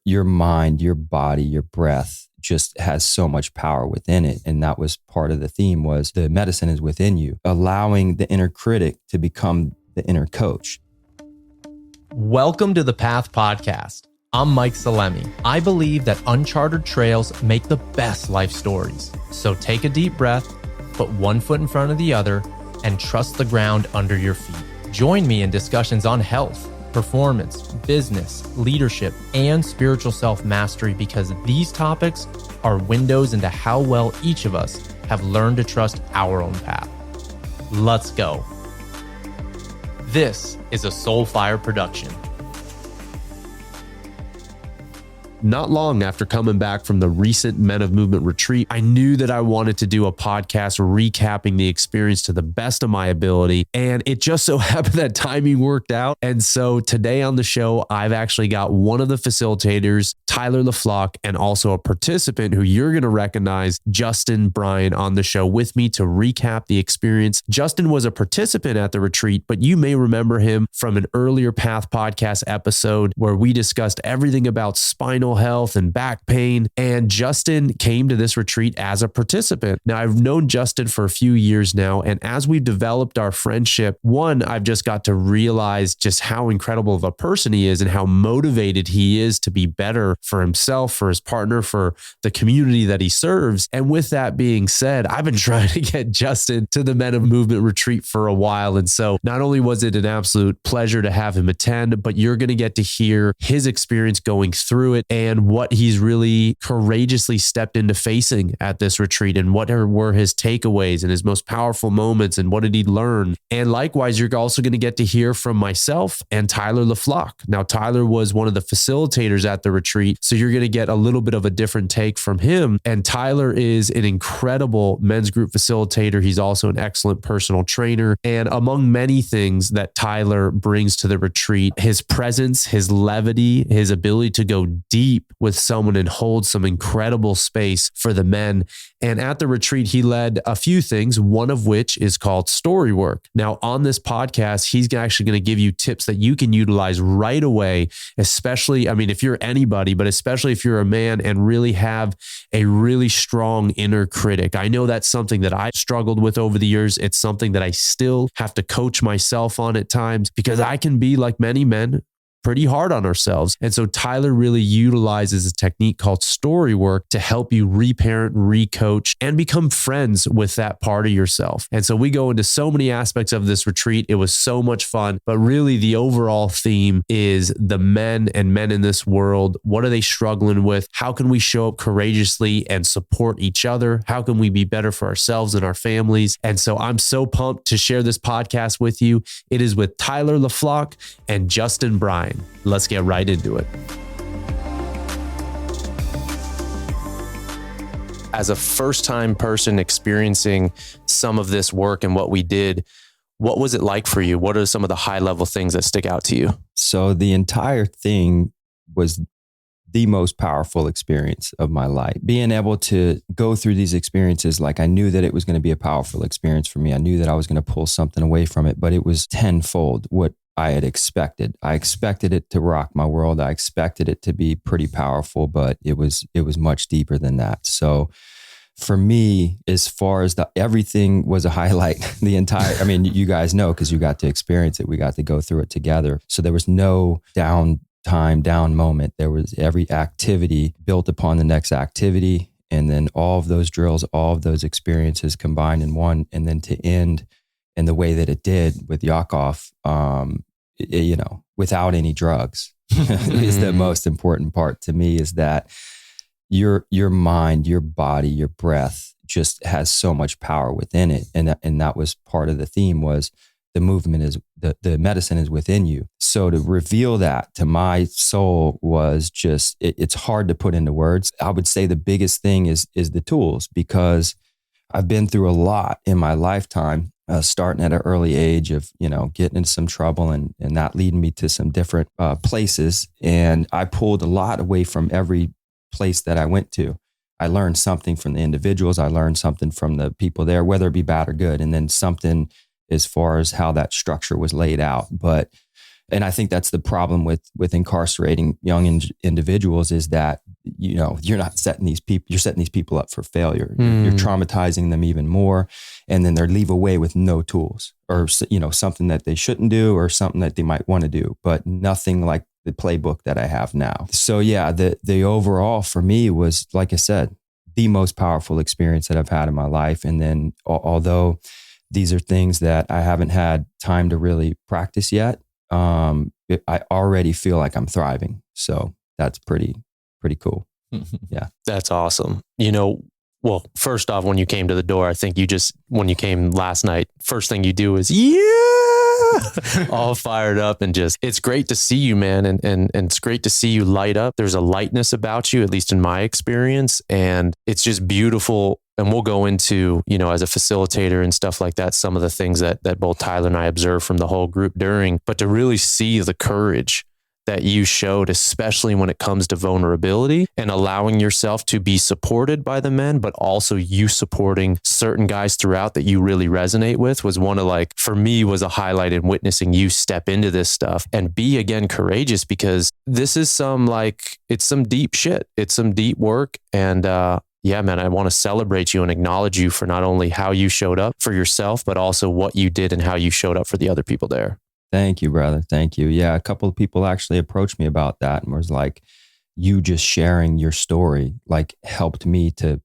your mind, your body, your breath just has so much power within it. And that was part of the theme, was the medicine is within you, allowing the inner critic to become the inner coach. Welcome to the Path Podcast. I'm Mike Salemi. I believe that uncharted trails make the best life stories. So take a deep breath, put one foot in front of the other, and trust the ground under your feet. Join me in discussions on health, performance, business, leadership, and spiritual self-mastery, because these topics are windows into how well each of us have learned to trust our own path. Let's go. This is a Soulfire production. Not long after coming back from the recent Men of Movement retreat, I knew that I wanted to do a podcast recapping the experience to the best of my ability. And it just so happened that timing worked out. And so today on the show, I've actually got one of the facilitators, Tyler LeFloch, and also a participant who you're going to recognize, Justin Brien, on the show with me to recap the experience. Justin was a participant at the retreat, but you may remember him from an earlier Path podcast episode where we discussed everything about spinal health and back pain. And Justin came to this retreat as a participant. Now, I've known Justin for a few years now, and as we've developed our friendship, one, I've just got to realize just how incredible of a person he is and how motivated he is to be better for himself, for his partner, for the community that he serves. And with that being said, I've been trying to get Justin to the Men of Movement retreat for a while. And so not only was it an absolute pleasure to have him attend, but you're going to get to hear his experience going through it and what he's really courageously stepped into facing at this retreat, and what were his takeaways and his most powerful moments, and what did he learn. And likewise, you're also going to get to hear from myself and Tyler LeFloch. Now, Tyler was one of the facilitators at the retreat, so you're going to get a little bit of a different take from him. And Tyler is an incredible men's group facilitator. He's also an excellent personal trainer. And among many things that Tyler brings to the retreat, his presence, his levity, his ability to go deep with someone and hold some incredible space for the men. And at the retreat, he led a few things, one of which is called story work. Now, on this podcast, he's actually going to give you tips that you can utilize right away, especially, if you're anybody, but especially if you're a man and really have a really strong inner critic. I know that's something that I've struggled with over the years. It's something that I still have to coach myself on at times, because I can be, like many men, pretty hard on ourselves. And so Tyler really utilizes a technique called story work to help you reparent, recoach, and become friends with that part of yourself. And so we go into so many aspects of this retreat. It was so much fun, but really the overall theme is the men and men in this world. What are they struggling with? How can we show up courageously and support each other? How can we be better for ourselves and our families? And so I'm so pumped to share this podcast with you. It is with Tyler LeFloch and Justin Brien. Let's get right into it. As a first-time person experiencing some of this work and what we did, what was it like for you? What are some of the high-level things that stick out to you? So the entire thing was the most powerful experience of my life. Being able to go through these experiences, like, I knew that it was going to be a powerful experience for me. I knew that I was going to pull something away from it, but it was tenfold what I had expected. I expected it to rock my world. I expected it to be pretty powerful, but it was much deeper than that. So for me, as far as everything was a highlight, the entire, you guys know, because you got to experience it. We got to go through it together. So there was no down moment. There was every activity built upon the next activity. And then all of those drills, all of those experiences combined in one, and then to end in the way that it did with Yakov, without any drugs, is the most important part to me, is that your mind, your body, your breath just has so much power within it. And that was part of the theme, was the movement is, the medicine is within you. So to reveal that to my soul was just, it's hard to put into words. I would say the biggest thing is the tools, because I've been through a lot in my lifetime. Starting at an early age of, getting into some trouble and that leading me to some different places. And I pulled a lot away from every place that I went to. I learned something from the individuals. I learned something from the people there, whether it be bad or good. And then something as far as how that structure was laid out. But And I think that's the problem with incarcerating young individuals is that, you're not setting these people, you're setting these people up for failure. You're traumatizing them even more. And then they leave away with no tools or, something that they shouldn't do or something that they might want to do, but nothing like the playbook that I have now. So yeah, the overall for me was, like I said, the most powerful experience that I've had in my life. And then although these are things that I haven't had time to really practice yet, I already feel like I'm thriving. So that's pretty cool. Yeah. That's awesome. Well, first off, when you came to the door, I think when you came last night, first thing you do is, all fired up and it's great to see you, man. And it's great to see you light up. There's a lightness about you, at least in my experience. And it's just beautiful. And we'll go into, as a facilitator and stuff like that, some of the things that both Tyler and I observed from the whole group but to really see the courage that you showed, especially when it comes to vulnerability and allowing yourself to be supported by the men, but also you supporting certain guys throughout that you really resonate with was for me was a highlight in witnessing you step into this stuff and be again courageous, because this is it's some deep shit. It's some deep work. And, yeah, man, I want to celebrate you and acknowledge you for not only how you showed up for yourself, but also what you did and how you showed up for the other people there. Thank you, brother. Thank you. Yeah. A couple of people actually approached me about that and was like, you just sharing your story, helped me to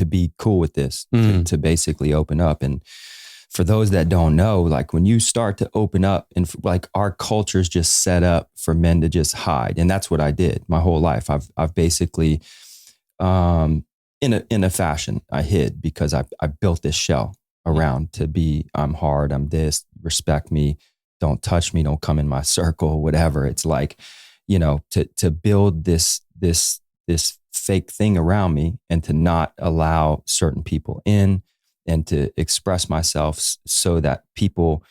be cool with this, to basically open up. And for those that don't know, when you start to open up and our culture's just set up for men to just hide. And that's what I did my whole life. I've basically, in a fashion, I hid because I built this shell around to be, I'm hard, I'm this, respect me. Don't touch me, don't come in my circle, whatever. It's to build this fake thing around me and to not allow certain people in and to express myself so that people,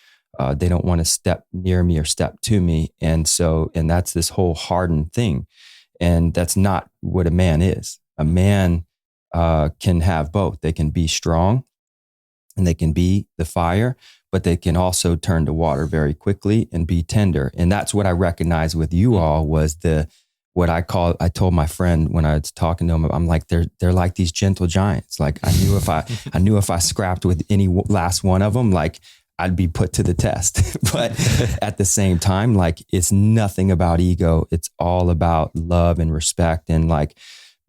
they don't want to step near me or step to me. And that's this whole hardened thing. And that's not what a man is. A man can have both. They can be strong and they can be the fire, but they can also turn to water very quickly and be tender. And that's what I recognized with you all was I told my friend when I was talking to him, I'm like, they're like these gentle giants. I knew if I scrapped with any last one of them, I'd be put to the test. But at the same time, it's nothing about ego. It's all about love and respect and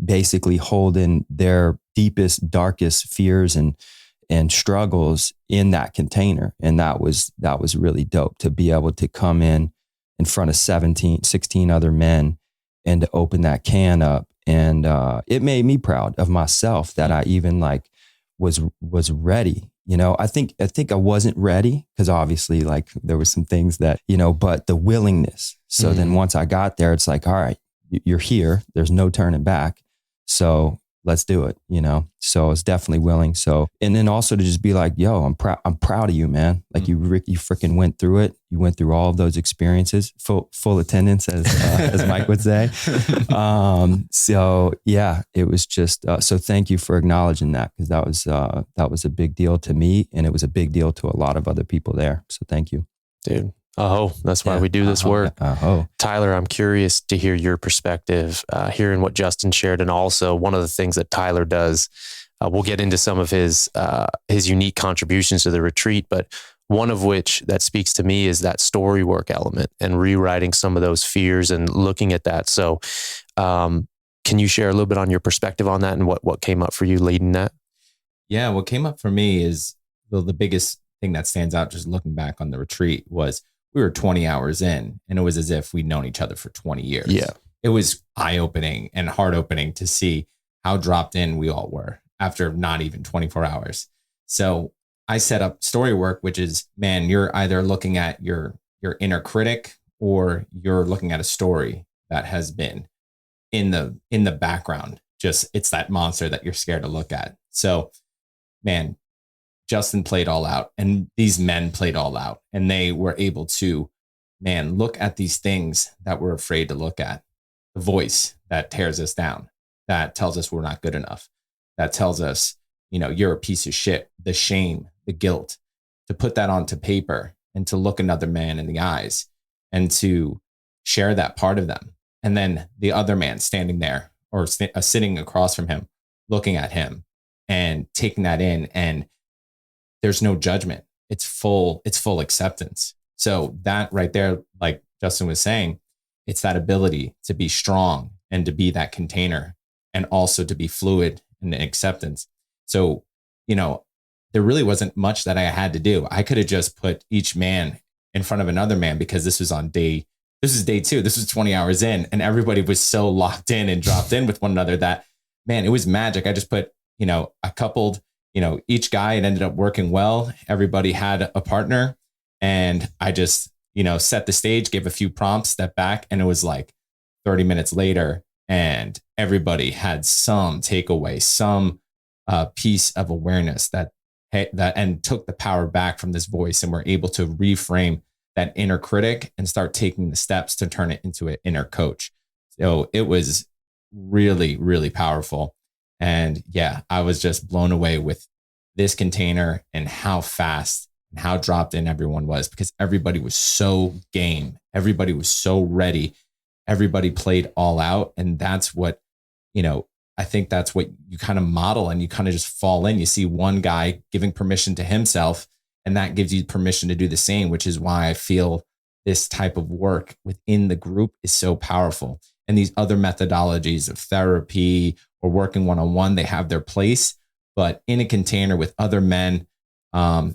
basically holding their deepest, darkest fears and struggles in that container. And that was really dope to be able to come in front of 16 other men and to open that can up. And it made me proud of myself that I even was ready. I think I wasn't ready because obviously there was some things that, but the willingness. So then once I got there, it's all right, you're here. There's no turning back. So let's do it, So I was definitely willing. So, and then also to just be yo, I'm proud of you, man. You freaking went through it. You went through all of those experiences, full attendance as Mike would say. So yeah, it was just, so thank you for acknowledging that. Cause that was a big deal to me and it was a big deal to a lot of other people there. So thank you. Dude. That's why we do this work. Tyler, I'm curious to hear your perspective, hearing what Justin shared. And also one of the things that Tyler does, we'll get into some of his unique contributions to the retreat, but one of which that speaks to me is that story work element and rewriting some of those fears and looking at that. So can you share a little bit on your perspective on that and what came up for you leading that? Yeah, what came up for me is the biggest thing that stands out just looking back on the retreat was we were 20 hours in and it was as if we'd known each other for 20 years. Yeah. It was eye-opening and heart-opening to see how dropped in we all were after not even 24 hours. So I set up story work, which is, man, you're either looking at your inner critic or you're looking at a story that has been in the background. Just, it's that monster that you're scared to look at. So, man, Justin played all out and these men played all out and they were able to, man, look at these things that we're afraid to look at. The voice that tears us down, that tells us we're not good enough, that tells us, you're a piece of shit, the shame, the guilt, to put that onto paper and to look another man in the eyes and to share that part of them. And then the other man standing there or sitting across from him, looking at him and taking that in. And there's no judgment. It's full acceptance. So that right there, like Justin was saying, it's that ability to be strong and to be that container and also to be fluid in acceptance. So, there really wasn't much that I had to do. I could have just put each man in front of another man because this is day 2. This was 20 hours in, and everybody was so locked in and dropped in with one another that, man, it was magic. I just put, I coupled, each guy, and ended up working well. Everybody had a partner, and I just, set the stage, gave a few prompts, step back, and it was like 30 minutes later, and everybody had some takeaway, some piece of awareness that and took the power back from this voice, and were able to reframe that inner critic and start taking the steps to turn it into an inner coach. So it was really, really powerful. And yeah, I was just blown away with this container and how fast and how dropped in everyone was, because everybody was so game. Everybody was so ready. Everybody played all out. And that's what, I think that's what you kind of model, and you kind of just fall in. You see one guy giving permission to himself, and that gives you permission to do the same, which is why I feel this type of work within the group is so powerful. And these other methodologies of therapy or working one-on-one, they have their place, but in a container with other men,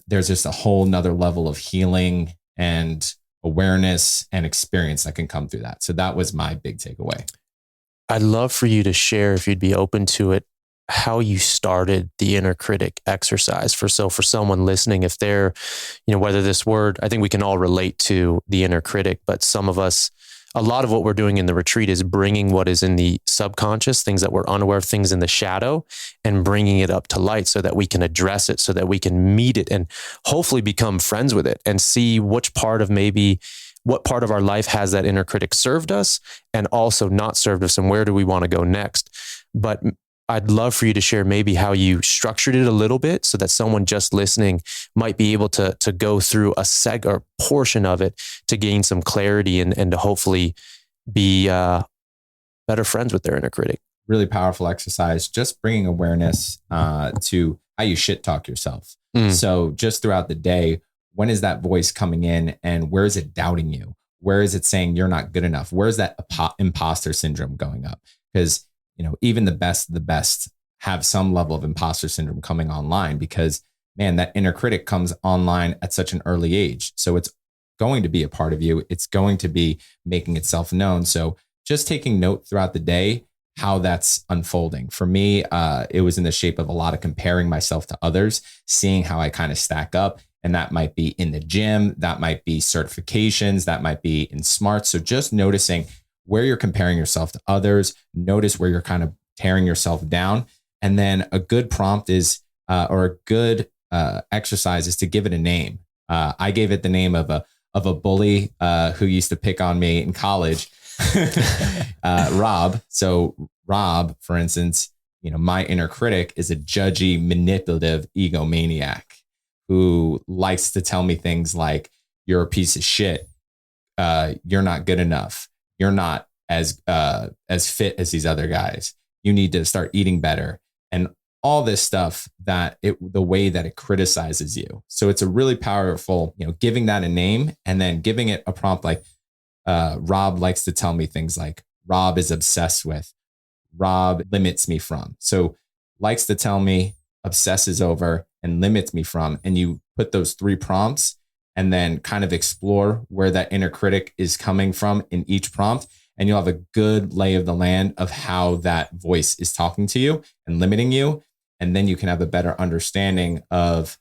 there's just a whole nother level of healing and awareness and experience that can come through that. So that was my big takeaway. I'd love for you to share, if you'd be open to it, how you started the inner critic exercise for someone listening, if they're, whether this word, I think we can all relate to the inner critic, but some of us, a lot of what we're doing in the retreat is bringing what is in the subconscious, things that we're unaware of, things in the shadow, and bringing it up to light so that we can address it, so that we can meet it and hopefully become friends with it and see what part of our life has that inner critic served us and also not served us, and where do we want to go next. But I'd love for you to share maybe how you structured it a little bit so that someone just listening might be able to go through a or portion of it to gain some clarity and to hopefully be better friends with their inner critic. Really powerful exercise, just bringing awareness to how you shit talk yourself. So just throughout the day, when is that voice coming in, and where is it doubting you? Where is it saying you're not good enough? Where is that imposter syndrome going up? Because, even the best of the best have some level of imposter syndrome coming online, because, man, that inner critic comes online at such an early age. So it's going to be a part of you. It's going to be making itself known. So just taking note throughout the day, how that's unfolding. For me, it was in the shape of a lot of comparing myself to others, seeing how I kind of stack up. And that might be in the gym, that might be certifications, that might be in smarts. So just noticing where you're comparing yourself to others, notice where you're kind of tearing yourself down. And then a good prompt is, or a good exercise is to give it a name. I gave it the name of a bully who used to pick on me in college, Rob. So Rob, for instance, my inner critic is a judgy, manipulative egomaniac who likes to tell me things like, you're a piece of shit. You're not good enough. You're not as fit as these other guys. You need to start eating better. And all this stuff the way that it criticizes you. So it's a really powerful, giving that a name and then giving it a prompt like, Rob likes to tell me things like, Rob is obsessed with, Rob limits me from. So likes to tell me, obsesses over, and limits me from. And you put those 3 prompts and then kind of explore where that inner critic is coming from in each prompt. And you'll have a good lay of the land of how that voice is talking to you and limiting you. And then you can have a better understanding of,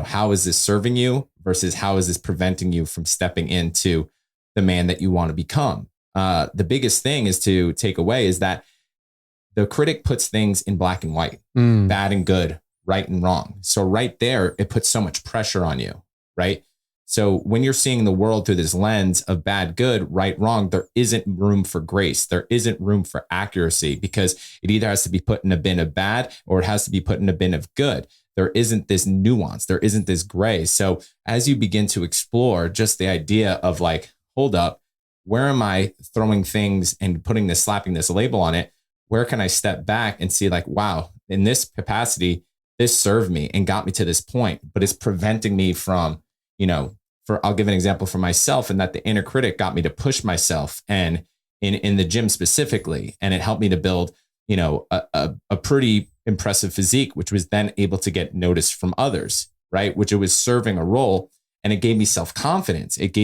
how is this serving you versus how is this preventing you from stepping into the man that you want to become. The biggest thing is to take away is that the critic puts things in black and white, bad and good, right and wrong. So right there, it puts so much pressure on you, right? So when you're seeing the world through this lens of bad, good, right, wrong, there isn't room for grace. There isn't room for accuracy, because it either has to be put in a bin of bad or it has to be put in a bin of good. There isn't this nuance. There isn't this gray. So as you begin to explore just the idea of like, hold up, where am I throwing things and slapping this label on it? Where can I step back and see like, wow, in this capacity, this served me and got me to this point, but it's preventing me from, I'll give an example for myself, and that the inner critic got me to push myself, and in the gym specifically, and it helped me to build, a pretty impressive physique, which was then able to get noticed from others, right? Which it was serving a role, and it gave me self-confidence. It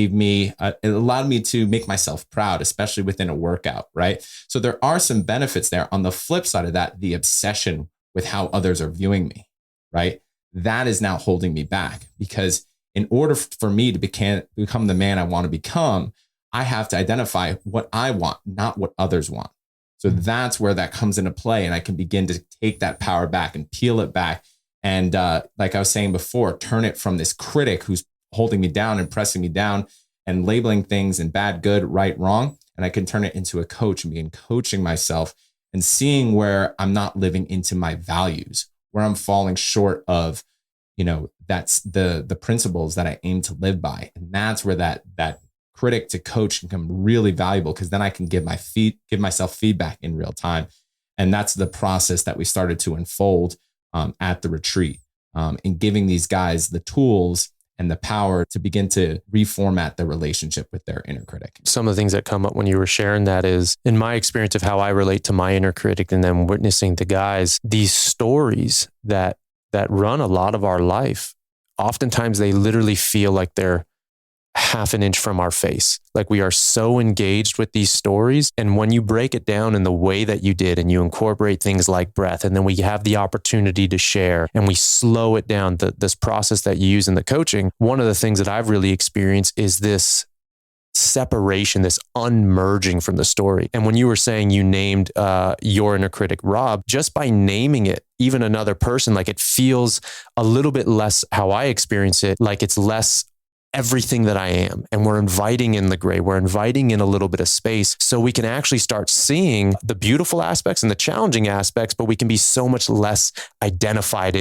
allowed me to make myself proud, especially within a workout, right? So there are some benefits there. On the flip side of that, the obsession with how others are viewing me, right? That is now holding me back, because in order for me to become the man I want to become, I have to identify what I want, not what others want. So that's where that comes into play. And I can begin to take that power back and peel it back. And like I was saying before, turn it from this critic who's holding me down and pressing me down and labeling things in bad, good, right, wrong. And I can turn it into a coach and begin coaching myself and seeing where I'm not living into my values, where I'm falling short of, that's the principles that I aim to live by. And that's where that critic to coach can become really valuable, because then I can give myself feedback in real time. And that's the process that we started to unfold at the retreat, in giving these guys the tools and the power to begin to reformat their relationship with their inner critic. Some of the things that come up when you were sharing that is, in my experience of how I relate to my inner critic and then witnessing the guys, these stories that run a lot of our life, oftentimes they literally feel like they're half an inch from our face. Like we are so engaged with these stories. And when you break it down in the way that you did, and you incorporate things like breath, and then we have the opportunity to share, and we slow it down, this process that you use in the coaching, one of the things that I've really experienced is this separation, this unmerging from the story. And when you were saying you named your inner critic, Rob, just by naming it, even another person, like it feels a little bit less, how I experience it, like it's less everything that I am. And we're inviting in the gray, we're inviting in a little bit of space, so we can actually start seeing the beautiful aspects and the challenging aspects, but we can be so much less identified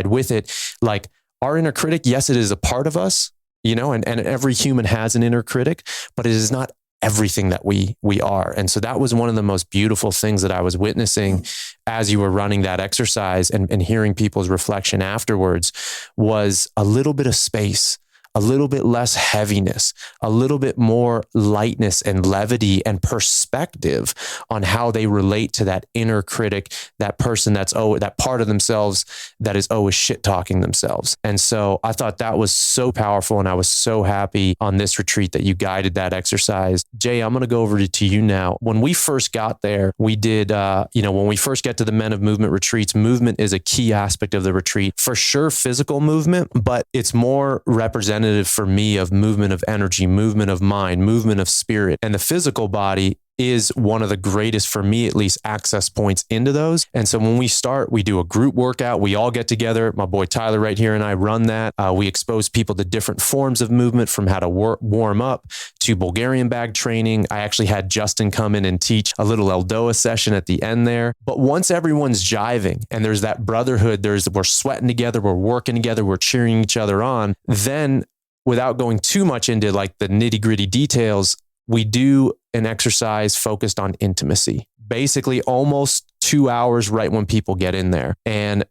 with it. Like our inner critic, yes, it is a part of us, and every human has an inner critic, but it is not everything that we are. And so that was one of the most beautiful things that I was witnessing as you were running that exercise, and hearing people's reflection afterwards, was a little bit of space, a little bit less heaviness, a little bit more lightness and levity and perspective on how they relate to that inner critic, that person that's that part of themselves that is always shit talking themselves. And so I thought that was so powerful, and I was so happy on this retreat that you guided that exercise. Jay, I'm going to go over to you now. When we first got there, we did, when we first get to the Men of Movement retreats, movement is a key aspect of the retreat. For sure, physical movement, but it's more representative for me of movement of energy, movement of mind, movement of spirit. And the physical body is one of the greatest, for me at least, access points into those. And so when we start, we do a group workout. We all get together. My boy Tyler right here and I run that. We expose people to different forms of movement, from how to warm up to Bulgarian bag training. I actually had Justin come in and teach a little Eldoa session at the end there. But once everyone's jiving and there's that brotherhood, we're sweating together, we're working together, we're cheering each other on, then without going too much into like the nitty gritty details, we do an exercise focused on intimacy, basically almost 2 hours right when people get in there. And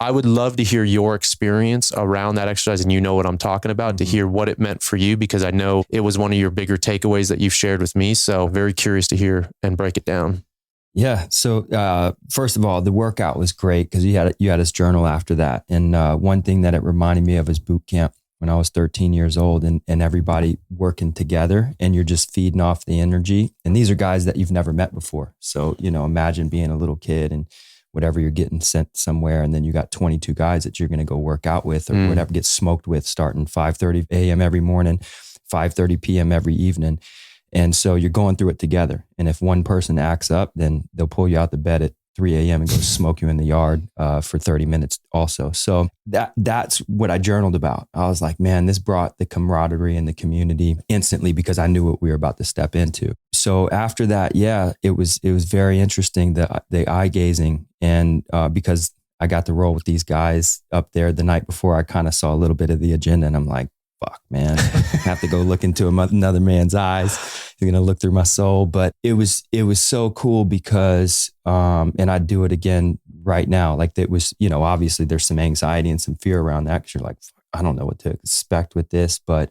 I would love to hear your experience around that exercise, and you know what I'm talking about, to hear what it meant for you, because I know it was one of your bigger takeaways that you've shared with me. So very curious to hear and break it down. Yeah. So first of all, the workout was great, because you had us journal after that. And one thing that it reminded me of is boot camp. When I was 13 years old, and everybody working together, and you're just feeding off the energy. And these are guys that you've never met before. So, imagine being a little kid and whatever, you're getting sent somewhere, and then you got 22 guys that you're going to go work out with, or whatever, get smoked with, starting 5:30 a.m. every morning, 5:30 p.m. every evening. And so you're going through it together. And if one person acts up, then they'll pull you out the bed at 3 a.m. and go smoke you in the yard for 30 minutes also. So that's what I journaled about. I was like, man, this brought the camaraderie and the community instantly, because I knew what we were about to step into. So after that, yeah, it was very interesting, the eye gazing. And because I got to roll with these guys up there the night before, I kind of saw a little bit of the agenda, and I'm like, fuck, man, I have to go look into another man's eyes. He's going to look through my soul. But it was so cool because, and I'd do it again right now. Like it was, obviously there's some anxiety and some fear around that. 'Cause you're like, I don't know what to expect with this. But,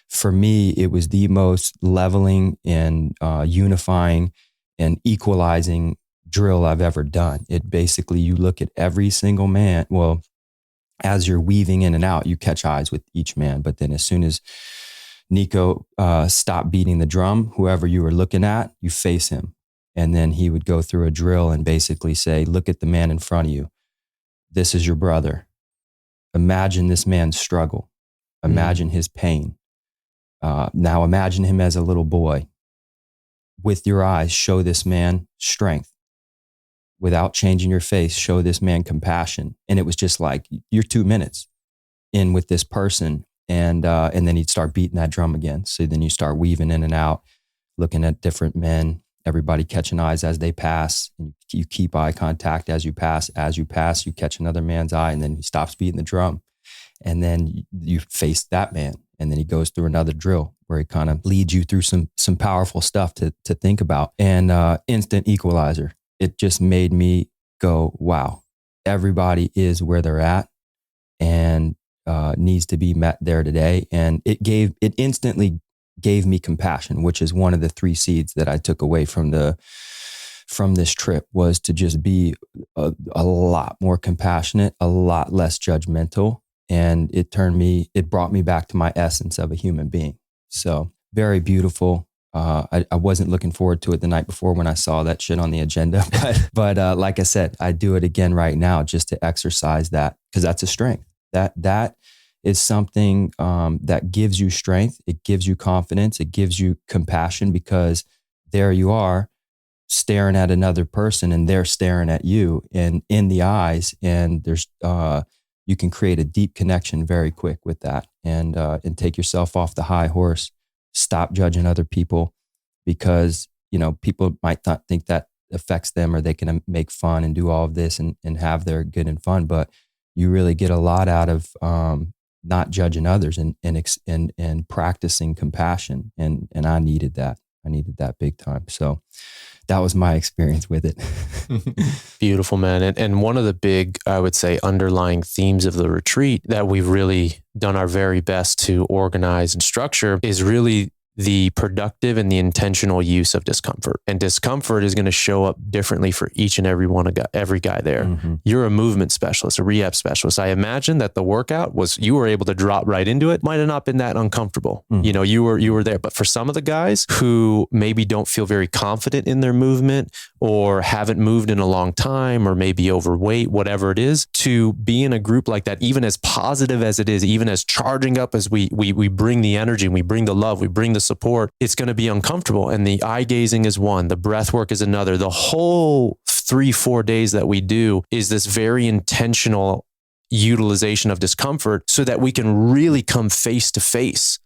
for me, it was the most leveling and, unifying and equalizing drill I've ever done. It basically, you look at every single man. Well, as you're weaving in and out, you catch eyes with each man. But then as soon as Nico stopped beating the drum, whoever you were looking at, you face him. And then he would go through a drill and basically say, look at the man in front of you. This is your brother. Imagine this man's struggle. Imagine his pain. Now imagine him as a little boy. With your eyes, show this man strength. Without changing your face, show this man compassion. And it was just like, you're 2 minutes in with this person. And then he'd start beating that drum again. So then you start weaving in and out, looking at different men, everybody catching eyes as they pass. And you keep eye contact as you pass. As you pass, you catch another man's eye, and then he stops beating the drum. And then you face that man. And then he goes through another drill where he kind of leads you through some powerful stuff to think about. And instant equalizer. It just made me go, wow, everybody is where they're at and needs to be met there today. And it instantly gave me compassion, which is one of the 3 seeds that I took away from this trip, was to just be a lot more compassionate, a lot less judgmental. And it brought me back to my essence of a human being. So very beautiful. I wasn't looking forward to it the night before when I saw that shit on the agenda, but like I said, I do it again right now just to exercise that, because that's a strength. That is something that gives you strength. It gives you confidence. It gives you compassion, because there you are staring at another person and they're staring at you and in the eyes, and there's you can create a deep connection very quick with that, and take yourself off the high horse. Stop judging other people, because, people might not think that affects them, or they can make fun and do all of this and have their good and fun. But you really get a lot out of not judging others and practicing compassion. And I needed that. I needed that big time. So that was my experience with it. Beautiful, man. And one of the big, I would say, underlying themes of the retreat that we've really done our very best to organize and structure is really the productive and the intentional use of discomfort. And discomfort is going to show up differently for each and every guy there. Mm-hmm. You're a movement specialist, a rehab specialist. I imagine that the workout you were able to drop right into it. Might have not been that uncomfortable. Mm-hmm. You were there. But for some of the guys who maybe don't feel very confident in their movement, or haven't moved in a long time, or maybe overweight, whatever it is, to be in a group like that, even as positive as it is, even as charging up as we bring the energy and we bring the love, we bring the support, it's going to be uncomfortable. And the eye gazing is one, the breath work is another. The whole 3-4 days that we do is this very intentional utilization of discomfort, so that we can really come face to face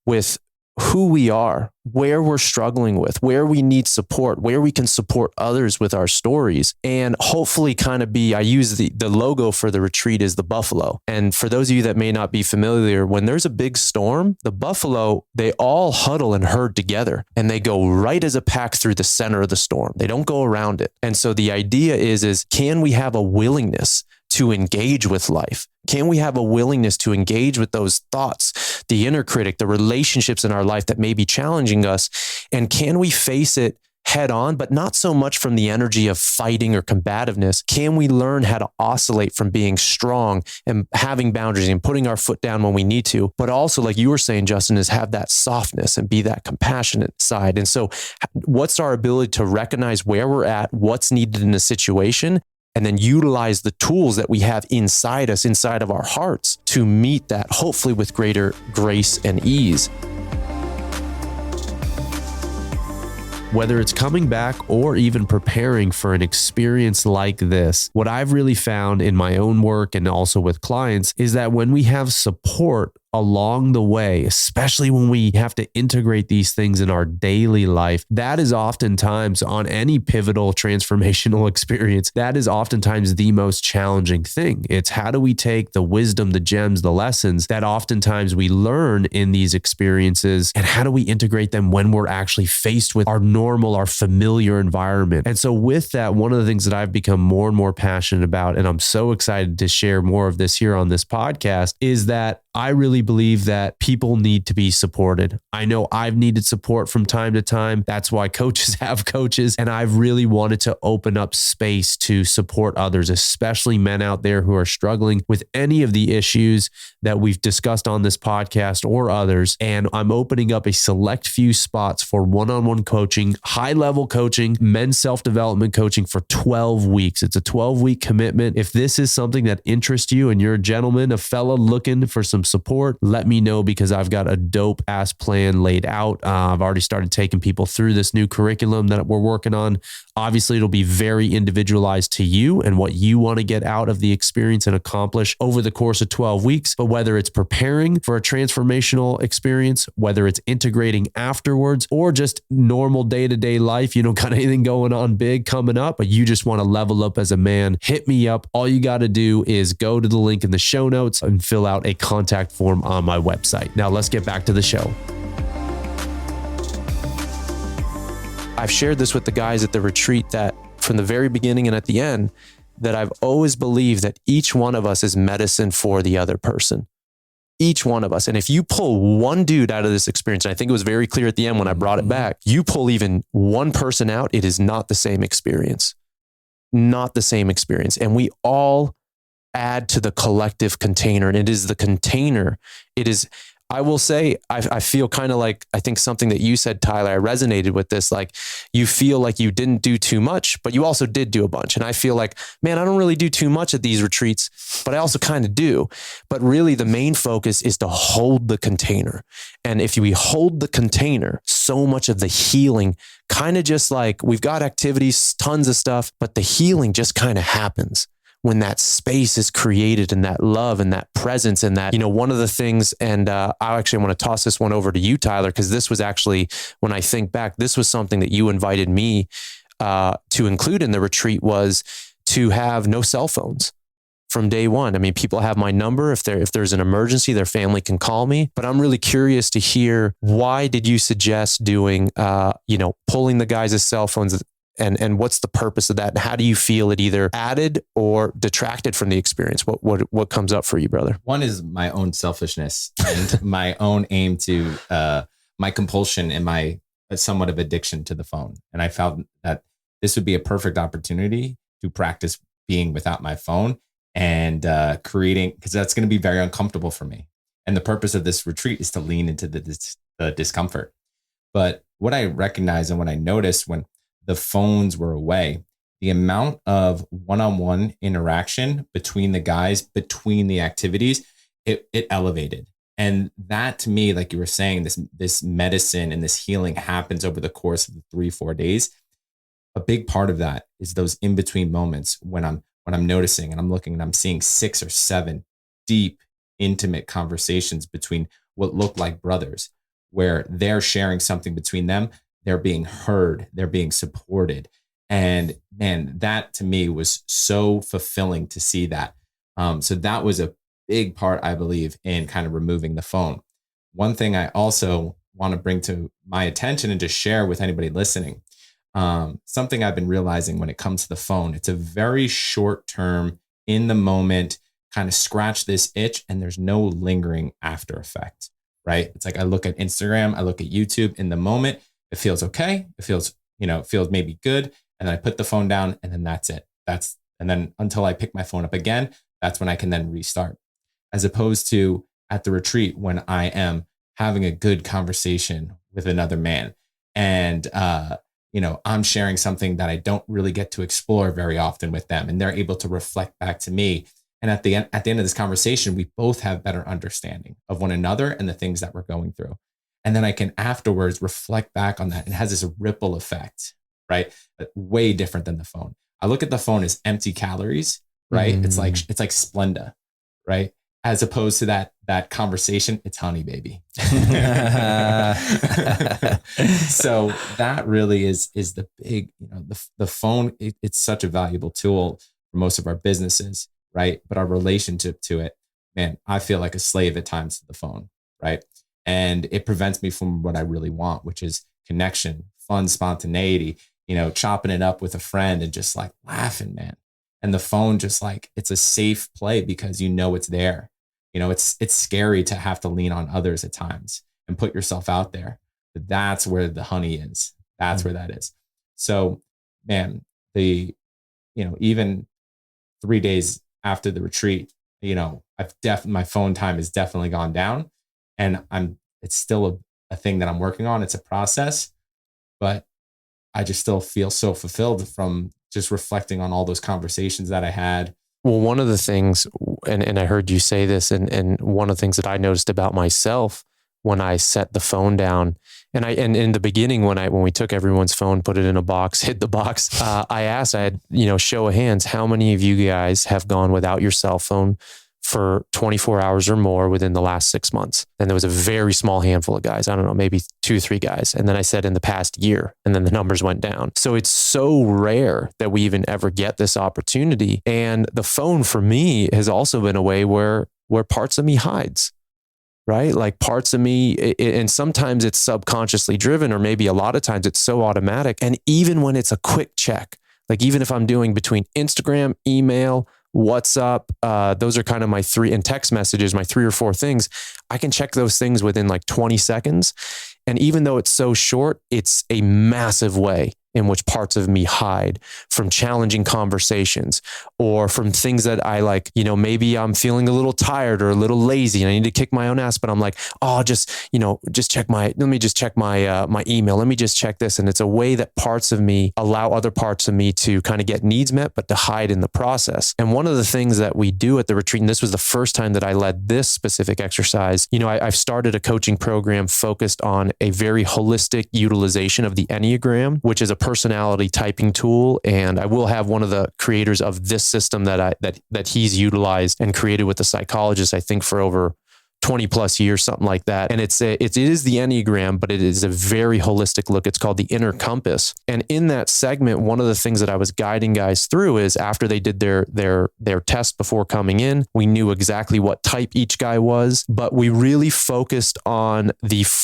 with who we are, where we're struggling with, where we need support, where we can support others with our stories, and hopefully kind of I use the logo for the retreat is the buffalo. And for those of you that may not be familiar, when there's a big storm, the buffalo, they all huddle and herd together, and they go right as a pack through the center of the storm. They don't go around it. And so the idea is can we have a willingness to engage with life? Can we have a willingness to engage with those thoughts, the inner critic, the relationships in our life that may be challenging us? And can we face it head on, but not so much from the energy of fighting or combativeness? Can we learn how to oscillate from being strong and having boundaries and putting our foot down when we need to, but also, like you were saying, Justin, is have that softness and be that compassionate side? And so what's our ability to recognize where we're at, what's needed in a situation, and then utilize the tools that we have inside us, inside of our hearts, to meet that, hopefully with greater grace and ease. Whether it's coming back or even preparing for an experience like this, what I've really found in my own work and also with clients is that when we have support along the way, especially when we have to integrate these things in our daily life, that is oftentimes on any pivotal transformational experience, that is oftentimes the most challenging thing. It's how do we take the wisdom, the gems, the lessons that oftentimes we learn in these experiences, and how do we integrate them when we're actually faced with our normal, our familiar environment? And so with that, one of the things that I've become more and more passionate about, and I'm so excited to share more of this here on this podcast, is that I really believe that people need to be supported. I know I've needed support from time to time. That's why coaches have coaches. And I've really wanted to open up space to support others, especially men out there who are struggling with any of the issues that we've discussed on this podcast or others. And I'm opening up a select few spots for one-on-one coaching, high-level coaching, men's self-development coaching for 12 weeks. It's a 12-week commitment. If this is something that interests you and you're a gentleman, a fella looking for some support, let me know, because I've got a dope ass plan laid out. I've already started taking people through this new curriculum that we're working on. Obviously, it'll be very individualized to you and what you want to get out of the experience and accomplish over the course of 12 weeks. But whether it's preparing for a transformational experience, whether it's integrating afterwards, or just normal day-to-day life, you don't got anything going on big coming up, but you just want to level up as a man, hit me up. All you got to do is go to the link in the show notes and fill out a contact form on my website. Now let's get back to the show. I've shared this with the guys at the retreat that from the very beginning and at the end, that I've always believed that each one of us is medicine for the other person. Each one of us. And if you pull one dude out of this experience, and I think it was very clear at the end when I brought it back, you pull even one person out, it is not the same experience. Not the same experience. And we all add to the collective container, and it is the container. It is, I will say, I feel kind of like, I think something that you said, Tyler, I resonated with this, like you feel like you didn't do too much, but you also did do a bunch. And I feel like, man, I don't really do too much at these retreats, but I also kind of do. But really the main focus is to hold the container. And if we hold the container, so much of the healing kind of just like, we've got activities, tons of stuff, but the healing just kind of happens when that space is created and that love and that presence and that, one of the things, and I actually want to toss this one over to you, Tyler, because this was actually, when I think back, this was something that you invited me to include in the retreat, was to have no cell phones from day one. I mean, people have my number. If there's an emergency, their family can call me, but I'm really curious to hear, why did you suggest doing, pulling the guys' cell phones, and what's the purpose of that? And how do you feel it either added or detracted from the experience? What comes up for you, brother? One is my own selfishness and my own aim to my compulsion and my somewhat of addiction to the phone. And I found that this would be a perfect opportunity to practice being without my phone and creating, because that's going to be very uncomfortable for me. And the purpose of this retreat is to lean into the discomfort. But what I recognized and what I noticed when the phones were away, the amount of one-on-one interaction between the guys, between the activities, it elevated. And that, to me, like you were saying, this medicine and this healing happens over the course of the 3-4 days. A big part of that is those in-between moments when I'm noticing and I'm looking and I'm seeing 6 or 7 deep, intimate conversations between what look like brothers, where they're sharing something between them. They're being heard, they're being supported. And man, that to me was so fulfilling to see that. So that was a big part, I believe, in kind of removing the phone. One thing I also want to bring to my attention and just share with anybody listening, something I've been realizing when it comes to the phone, it's a very short term, in the moment, kind of scratch this itch, and there's no lingering after effect, right? It's like I look at Instagram, I look at YouTube in the moment. It feels okay. It feels, it feels maybe good. And then I put the phone down and then that's it. And then until I pick my phone up again, that's when I can then restart. As opposed to at the retreat when I am having a good conversation with another man and, I'm sharing something that I don't really get to explore very often with them. And they're able to reflect back to me. And at the end of this conversation, we both have better understanding of one another and the things that we're going through. And then I can afterwards reflect back on that. It has this ripple effect, right? Way different than the phone. I look at the phone as empty calories, right? Mm. It's like Splenda, right? as opposed to that conversation, it's honey, baby. So that really is the big, the phone, it's such a valuable tool for most of our businesses, right? But our relationship to it, man, I feel like a slave at times to the phone, right? And it prevents me from what I really want, which is connection, fun, spontaneity, chopping it up with a friend and just like laughing, man. And the phone just like, it's a safe play because it's there. It's scary to have to lean on others at times and put yourself out there. But that's where the honey is. That's where that is. So, man, even 3 days after the retreat, my phone time has definitely gone down, and it's still a thing that I'm working on. It's a process, but I just still feel so fulfilled from just reflecting on all those conversations that I had. Well, one of the things, and I heard you say this, and one of the things that I noticed about myself when I set the phone down, and in the beginning when we took everyone's phone, put it in a box, hid the box, I asked, show of hands, how many of you guys have gone without your cell phone for 24 hours or more within the last 6 months? And there was a very small handful of guys. I don't know, maybe 2 or 3 guys. And then I said in the past year, and then the numbers went down. So it's so rare that we even ever get this opportunity. And the phone for me has also been a way where parts of me hides, right? Like parts of me, and sometimes it's subconsciously driven, or maybe a lot of times it's so automatic. And even when it's a quick check, like even if I'm doing between Instagram, email, WhatsApp, those are kind of my 3, and text messages, my 3 or 4 things, I can check those things within like 20 seconds. And even though it's so short, it's a massive way in which parts of me hide from challenging conversations, or from things that I like, maybe I'm feeling a little tired or a little lazy and I need to kick my own ass, but I'm like, oh, let me just check my email. Let me just check this. And it's a way that parts of me allow other parts of me to kind of get needs met, but to hide in the process. And one of the things that we do at the retreat, and this was the first time that I led this specific exercise, I've started a coaching program focused on a very holistic utilization of the Enneagram, which is a personality typing tool. And I will have one of the creators of this system that he's utilized and created with a psychologist, I think for over 20 plus years, something like that. And it is the Enneagram, but it is a very holistic look. It's called the Inner Compass. And in that segment, one of the things that I was guiding guys through is after they did their test before coming in, we knew exactly what type each guy was, but we really focused on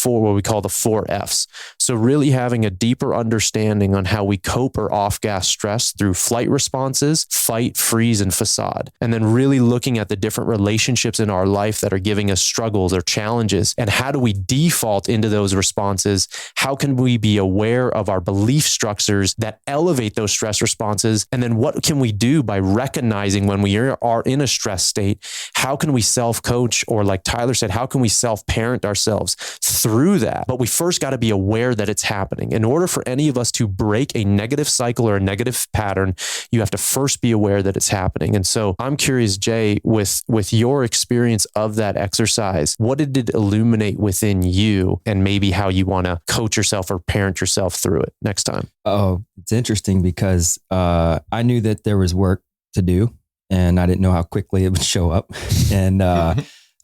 what we call the 4 Fs. So really having a deeper understanding on how we cope or off-gas stress through flight responses, fight, freeze, and facade. And then really looking at the different relationships in our life that are giving us struggles or challenges, and how do we default into those responses? How can we be aware of our belief structures that elevate those stress responses? And then what can we do by recognizing when we are in a stress state? How can we self-coach, or like Tyler said, how can we self-parent ourselves through that? But we first got to be aware that it's happening. In order for any of us to break a negative cycle or a negative pattern, you have to first be aware that it's happening. And so I'm curious, Jay, with your experience of that exercise, what did it illuminate within you, and maybe how you want to coach yourself or parent yourself through it next time? Oh, it's interesting because I knew that there was work to do, and I didn't know how quickly it would show up. And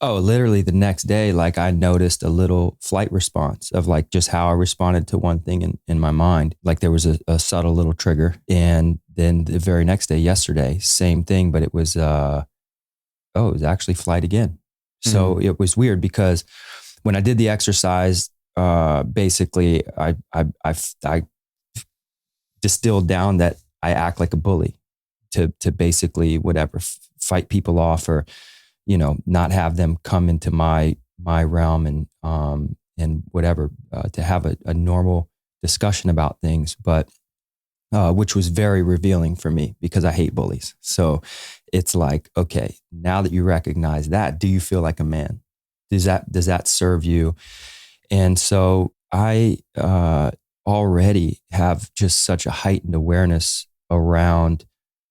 literally the next day, like I noticed a little flight response of like just how I responded to one thing in my mind. Like there was a subtle little trigger. And then the very next day, yesterday, same thing, but it was it was actually flight again. So it was weird because when I did the exercise, basically I distilled down that I act like a bully to basically fight people off, or, not have them come into my realm and whatever, to have a normal discussion about things, but which was very revealing for me because I hate bullies. So it's like, okay, now that you recognize that, do you feel like a man? Does that serve you? And so I already have just such a heightened awareness around